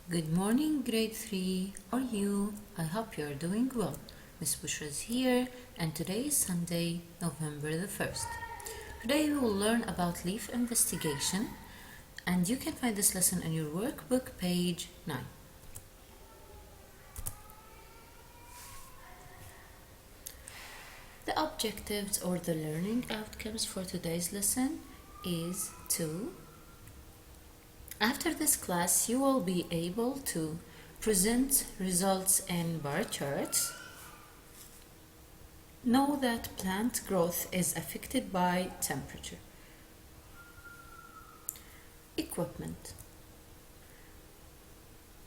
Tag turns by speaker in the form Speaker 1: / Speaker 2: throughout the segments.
Speaker 1: Good morning, grade 3, or you. I hope you are doing well. Miss Bushra is here, and today is Sunday, November the 1st. Today we will learn about leaf investigation, and you can find this lesson in your workbook, page 9. The objectives or the learning outcomes for today's lesson is to after this class, you will be able to present results in bar charts. Know that plant growth is affected by temperature. Equipment.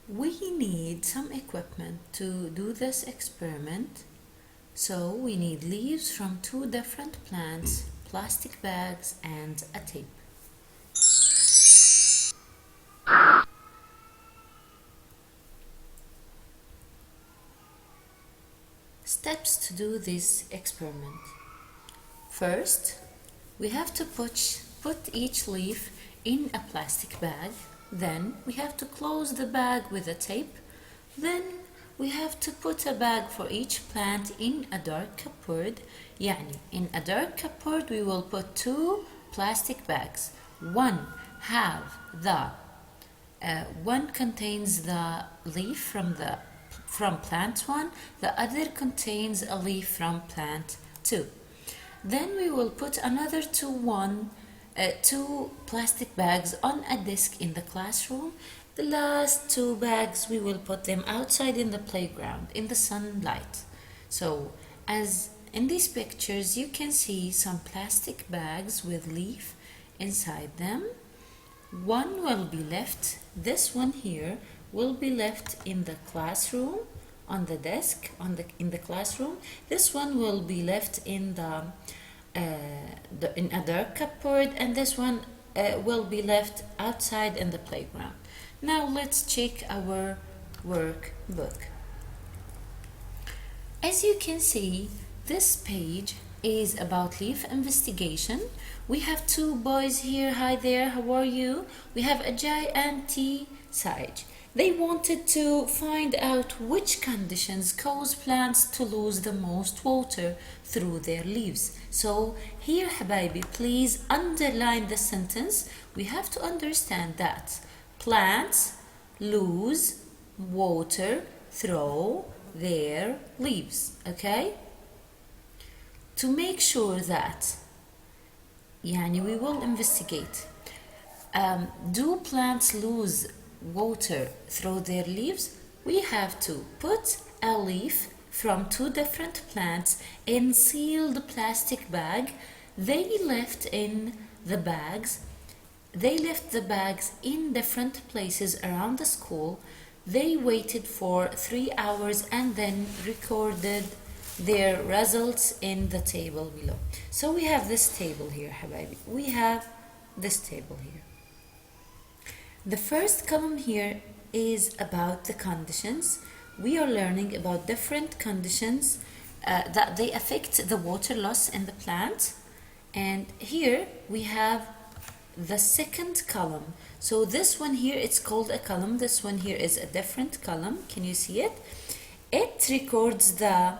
Speaker 1: We need some equipment to do this experiment. So we need leaves from 2 different plants, plastic bags, and a tape. Steps to do this experiment. First, we have to put each leaf in a plastic bag. Then we have to close the bag with a tape. Then we have to put a bag for each plant in a dark cupboard. In a dark cupboard we will put 2 plastic bags. One contains the leaf from plant 1, the other contains a leaf from plant 2. Then we will put another 2 plastic bags on a desk in the classroom. The last 2 bags we will put them outside in the playground in the sunlight. So as in these pictures you can see some plastic bags with leaf inside them. One will be left, this one here will be left in the classroom on the desk in the classroom. This one will be left in in a dark cupboard, and this one will be left outside in the playground. Now let's check our workbook. As you can see, this page is about leaf investigation. We have 2 boys here. Hi there, how are you? We have Ajay and T. Sage. They wanted to find out which conditions cause plants to lose the most water through their leaves. So here, Habibi, please underline the sentence. We have to understand that plants lose water through their leaves, okay? To make sure that we will investigate, do plants lose water through their leaves? We have to put a leaf from 2 different plants in sealed plastic bag. They left the bags in different places around the school. They waited for 3 hours and then recorded their results in the table below. So we have this table here, Habibi. We have this table here. The first column here is about the conditions. We are learning about different conditions that they affect the water loss in the plant. And here we have the second column. So this one here, it's called a column. This one here is a different column. Can you see it? It records the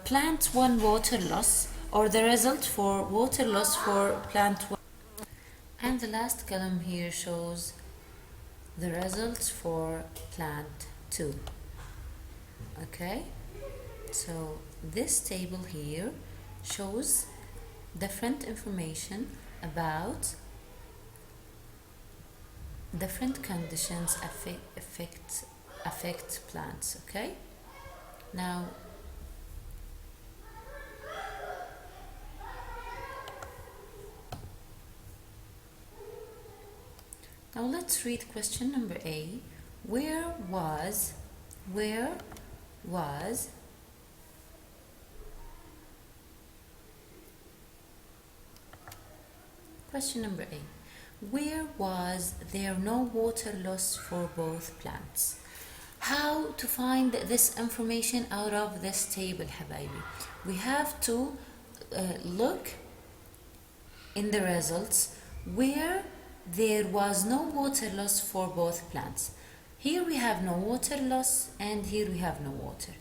Speaker 1: plant 1 water loss, or the result for water loss for plant 1. And the last column here shows the results for plant 2. Okay, so this table here shows different information about different conditions affect plants. Okay, now let's read question number A. Where was question number A. Where was there no water loss for both plants? How to find this information out of this table, Habibi? We have to look in the results where there was no water loss for both plants. Here we have no water loss, and here we have no water.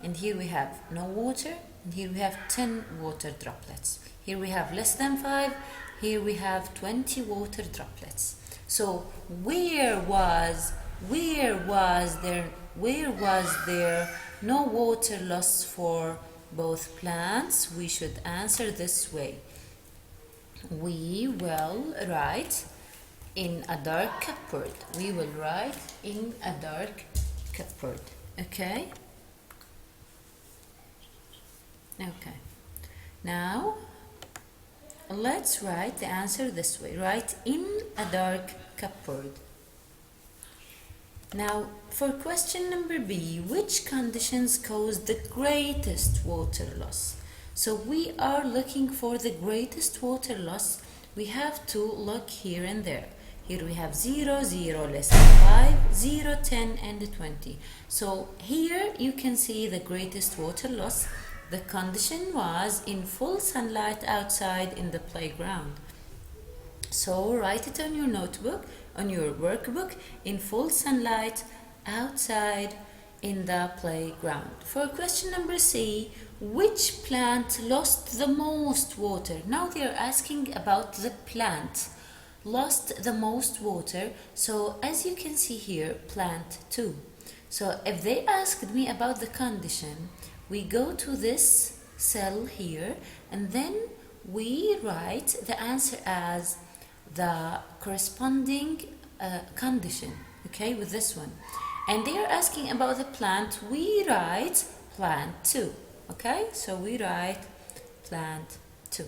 Speaker 1: And here we have no water, and here we have 10 water droplets. Here we have less than 5, here we have 20 water droplets. So where was there no water loss for both plants? We should answer this way. We will write in a dark cupboard. We will write in a dark cupboard. Okay? Okay. Now, let's write the answer this way. Write in a dark cupboard. Now, for question number B, which conditions caused the greatest water loss? So we are looking for the greatest water loss. We have to look here and there. Here we have 0, 0, less than 5, 0, 10, and 20. So here you can see the greatest water loss. The condition was in full sunlight outside in the playground. So write it on your notebook, on your workbook, in full sunlight outside in the playground. For question number C, which plant lost the most water? Now they are asking about the plant lost the most water. So as you can see here, plant 2. So if they asked me about the condition, we go to this cell here and then we write the answer as the corresponding condition, okay, with this one. And they are asking about the plant, we write plant 2, okay? So we write plant 2.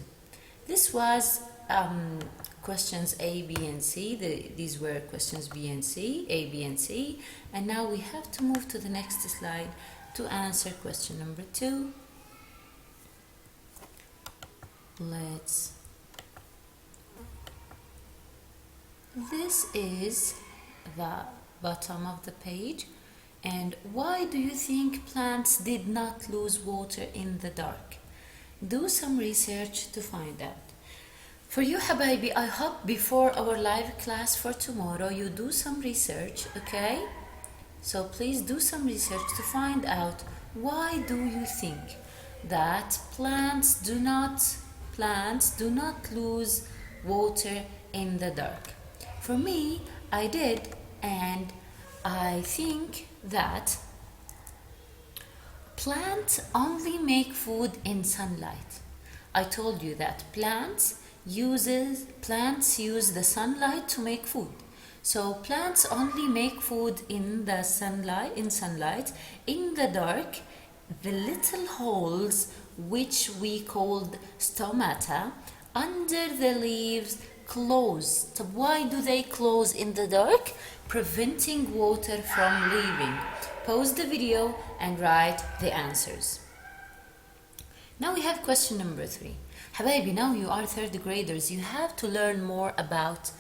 Speaker 1: This was questions A, B, and C. These were questions B and C, A, B, and C. And now we have to move to the next slide to answer question number 2. This is the bottom of the page. And why do you think plants did not lose water in the dark? Do some research to find out. For you, Habibi, I hope before our live class for tomorrow you do some research, okay? So please do some research to find out why do you think that plants do not lose water in the dark. For me, I did, and I think that plants only make food in sunlight. I told you that plants use the sunlight to make food. So plants only make food in the sunlight. In the dark, the little holes which we called stomata under the leaves close. So why do they close in the dark? Preventing water from leaving. Pause the video and write the answers. Now we have question number 3. Habibi, now you are third graders. You have to learn more about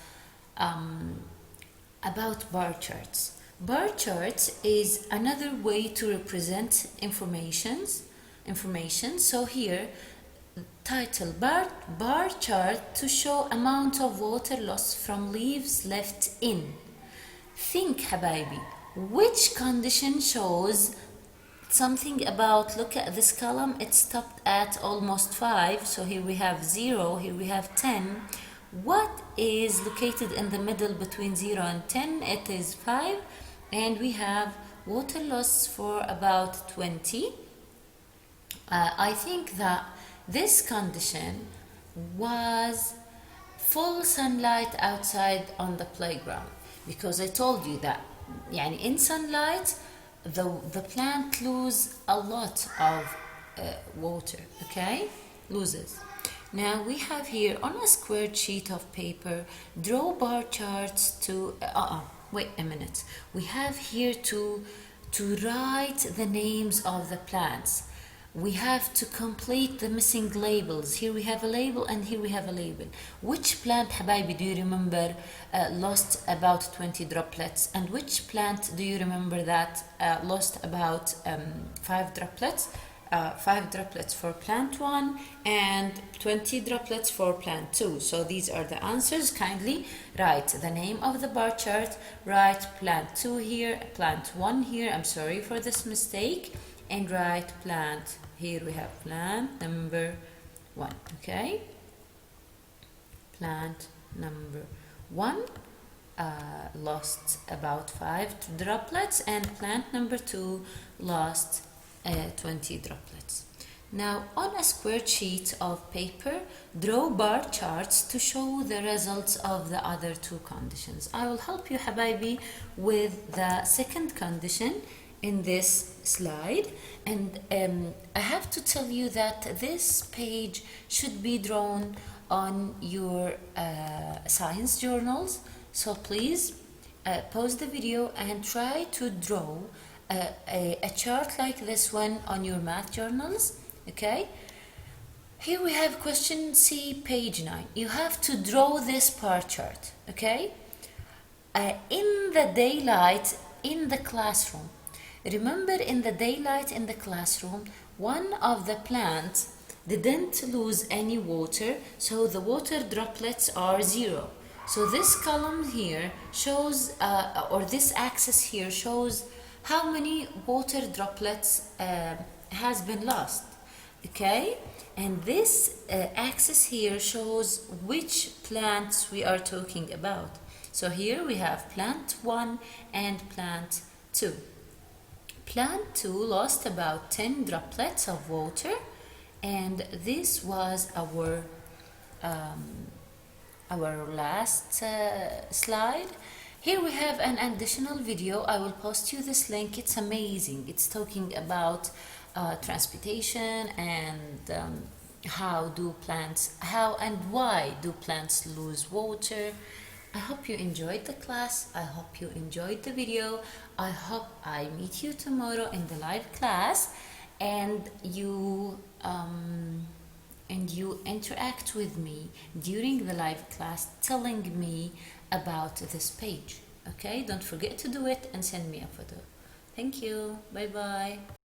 Speaker 1: bar charts. Bar charts is another way to represent information. So here, title bar chart to show amount of water loss from leaves left in. Think, Habibi, which condition shows something about, look at this column, it stopped at almost 5. So here we have 0, here we have 10. What is located in the middle between 0 and 10? It is 5. And we have water loss for about 20. I think that this condition was full sunlight outside on the playground, because I told you that in sunlight the plant loses a lot of water, okay? Loses. Now we have here on a squared sheet of paper, draw bar charts to wait a minute. We have here to write the names of the plants. We have to complete the missing labels. Here we have a label and here we have a label. Which plant, Habibi, do you remember lost about 20 droplets? And which plant do you remember that lost about 5 droplets? 5 droplets for plant 1 and 20 droplets for plant 2. So these are the answers. Kindly write the name of the bar chart, write plant 2 here, plant 1 here, I'm sorry for this mistake, and write plant, here we have plant number 1, okay? Plant number 1 lost about 5 droplets, and plant number 2 lost 20 droplets. Now, on a square sheet of paper, draw bar charts to show the results of the other 2 conditions. I will help you, Habibi, with the second condition in this slide, and I have to tell you that this page should be drawn on your science journals. So please pause the video and try to draw a chart like this one on your math journals, okay? Here we have question C, page 9. You have to draw this bar chart, okay? In the daylight in the classroom. Remember, in the daylight in the classroom, one of the plants didn't lose any water, so the water droplets are 0. So this column here shows, or this axis here shows how many water droplets has been lost, okay? And this axis here shows which plants we are talking about. So here we have plant 1 and plant 2. Plant 2 lost about 10 droplets of water, and this was our last slide. Here we have an additional video. I will post you this link. It's amazing. It's talking about transportation and how and why do plants lose water. I hope you enjoyed the class. I hope you enjoyed the video. I hope I meet you tomorrow in the live class, and you interact with me during the live class, telling me about this page. Okay, don't forget to do it and send me a photo. Thank you. Bye bye.